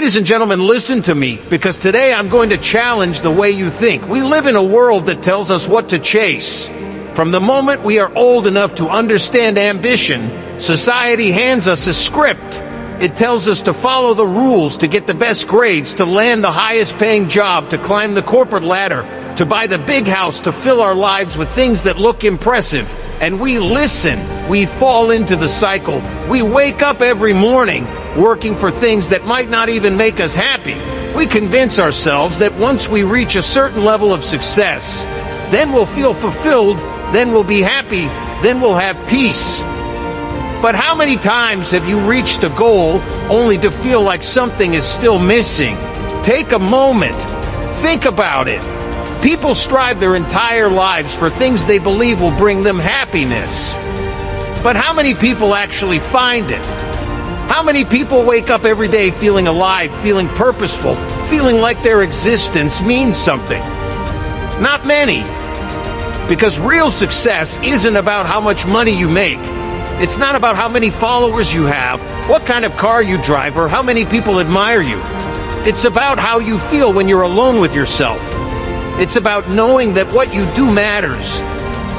Ladies and gentlemen, listen to me, because today I'm going to challenge the way you think. We live in a world that tells us what to chase. From the moment we are old enough to understand ambition, society hands us a script. It tells us to follow the rules, to get the best grades, to land the highest paying job, to climb the corporate ladder, to buy the big house, to fill our lives with things that look impressive. And we listen. We fall into the cycle. We wake up every morning working for things that might not even make us happy. We convince ourselves that once we reach a certain level of success, then we'll feel fulfilled, then we'll be happy, then we'll have peace. But how many times have you reached a goal only to feel like something is still missing? Take a moment. Think about it. People strive their entire lives for things they believe will bring them happiness. But how many people actually find it? How many people wake up every day feeling alive, feeling purposeful, feeling like their existence means something? Not many. Because real success isn't about how much money you make. It's not about how many followers you have, what kind of car you drive, or how many people admire you. It's about how you feel when you're alone with yourself. It's about knowing that what you do matters.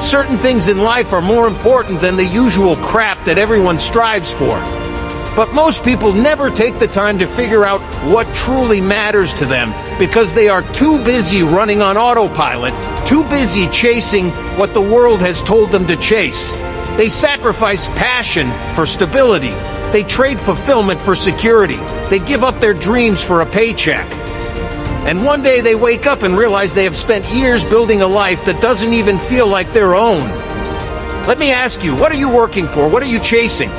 Certain things in life are more important than the usual crap that everyone strives for. But most people never take the time to figure out what truly matters to them because they are too busy running on autopilot, too busy chasing what the world has told them to chase. They sacrifice passion for stability. They trade fulfillment for security. They give up their dreams for a paycheck. And one day they wake up and realize they have spent years building a life that doesn't even feel like their own. Let me ask you, what are you working for? What are you chasing?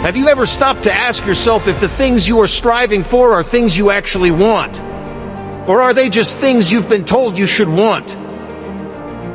Have you ever stopped to ask yourself if the things you are striving for are things you actually want? Or are they just things you've been told you should want?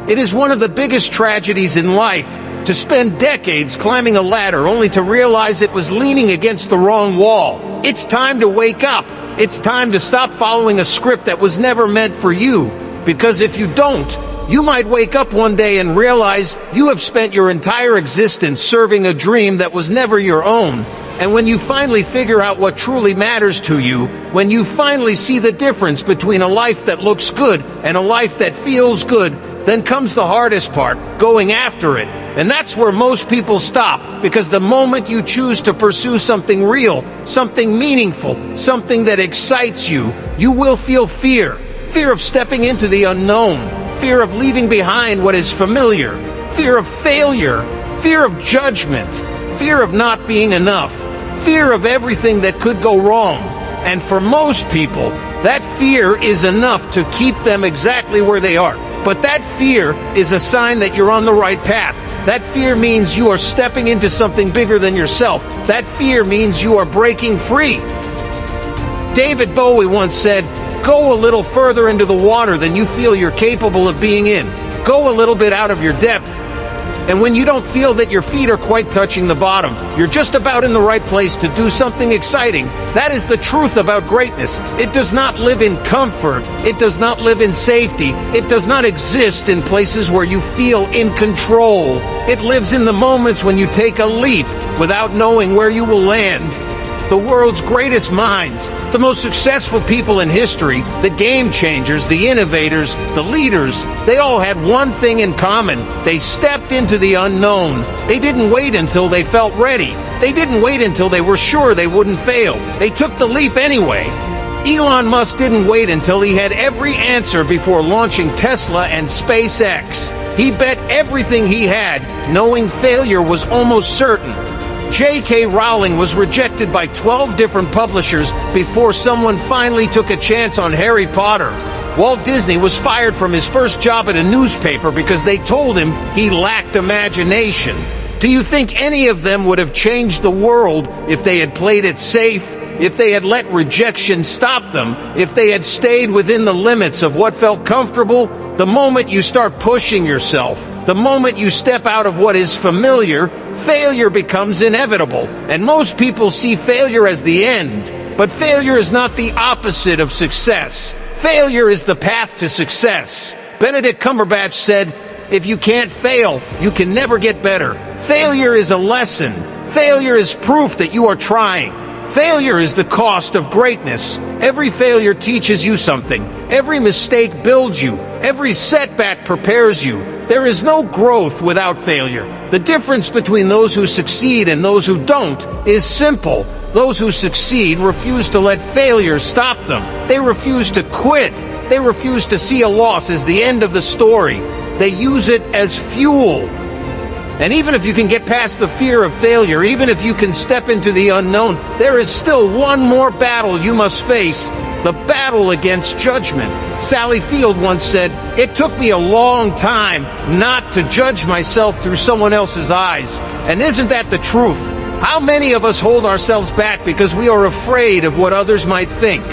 It is one of the biggest tragedies in life to spend decades climbing a ladder only to realize it was leaning against the wrong wall. It's time to wake up. It's time to stop following a script that was never meant for you. Because if you don't, you might wake up one day and realize you have spent your entire existence serving a dream that was never your own. And when you finally figure out what truly matters to you, when you finally see the difference between a life that looks good and a life that feels good, then comes the hardest part, going after it. And that's where most people stop, because the moment you choose to pursue something real, something meaningful, something that excites you, you will feel fear. Fear of stepping into the unknown, fear of leaving behind what is familiar, fear of failure, fear of judgment, fear of not being enough, fear of everything that could go wrong. And for most people, that fear is enough to keep them exactly where they are. But that fear is a sign that you're on the right path. That fear means you are stepping into something bigger than yourself. That fear means you are breaking free. David Bowie once said, "Go a little further into the water than you feel you're capable of being in. Go a little bit out of your depth." And when you don't feel that your feet are quite touching the bottom, you're just about in the right place to do something exciting. That is the truth about greatness. It does not live in comfort. It does not live in safety. It does not exist in places where you feel in control. It lives in the moments when you take a leap without knowing where you will land. The world's greatest minds, the most successful people in history, the game changers, the innovators, the leaders, they all had one thing in common. They stepped into the unknown. They didn't wait until they felt ready. They didn't wait until they were sure they wouldn't fail. They took the leap anyway. Elon Musk didn't wait until he had every answer before launching Tesla and SpaceX. He bet everything he had, knowing failure was almost certain. J.K. Rowling was rejected by 12 different publishers before someone finally took a chance on Harry Potter. Walt Disney was fired from his first job at a newspaper because they told him he lacked imagination. Do you think any of them would have changed the world if they had played it safe, if they had let rejection stop them, if they had stayed within the limits of what felt comfortable? The moment you start pushing yourself, the moment you step out of what is familiar, failure becomes inevitable. And most people see failure as the end. But failure is not the opposite of success. Failure is the path to success. Benedict Cumberbatch said, "If you can't fail, you can never get better." Failure is a lesson. Failure is proof that you are trying. Failure is the cost of greatness. Every failure teaches you something. Every mistake builds you. Every setback prepares you. There is no growth without failure. The difference between those who succeed and those who don't is simple. Those who succeed refuse to let failure stop them. They refuse to quit. They refuse to see a loss as the end of the story. They use it as fuel. And even if you can get past the fear of failure, even if you can step into the unknown, there is still one more battle you must face, the battle against judgment. Sally Field once said, "It took me a long time not to judge myself through someone else's eyes." And isn't that the truth? How many of us hold ourselves back because we are afraid of what others might think?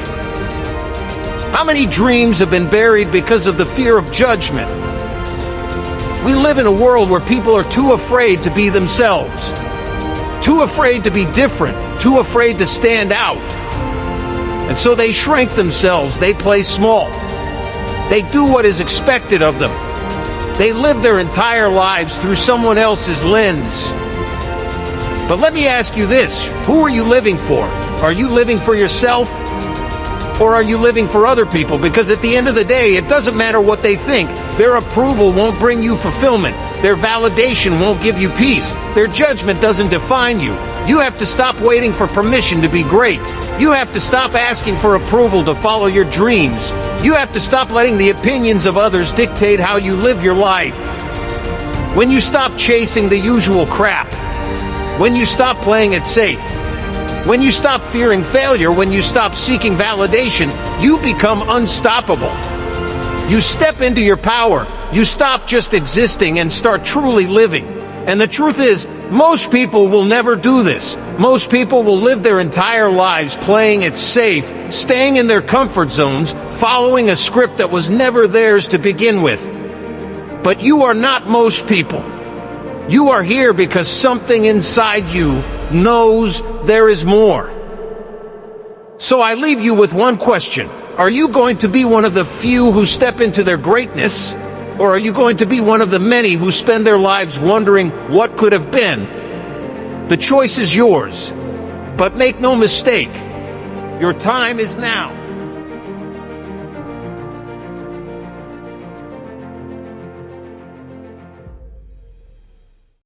How many dreams have been buried because of the fear of judgment? We live in a world where people are too afraid to be themselves, too afraid to be different, too afraid to stand out. And so they shrink themselves, they play small. They do what is expected of them. They live their entire lives through someone else's lens. But let me ask you this, who are you living for? Are you living for yourself? Or are you living for other people? Because at the end of the day, it doesn't matter what they think. Their approval won't bring you fulfillment. Their validation won't give you peace. Their judgment doesn't define you. You have to stop waiting for permission to be great. You have to stop asking for approval to follow your dreams. You have to stop letting the opinions of others dictate how you live your life. When you stop chasing the usual crap, when you stop playing it safe, when you stop fearing failure, when you stop seeking validation, you become unstoppable. You step into your power. You stop just existing and start truly living. And the truth is, most people will never do this. Most people will live their entire lives playing it safe, staying in their comfort zones, following a script that was never theirs to begin with. But you are not most people. You are here because something inside you knows there is more. So I leave you with one question. Are you going to be one of the few who step into their greatness? Or are you going to be one of the many who spend their lives wondering what could have been? The choice is yours. But make no mistake, your time is now.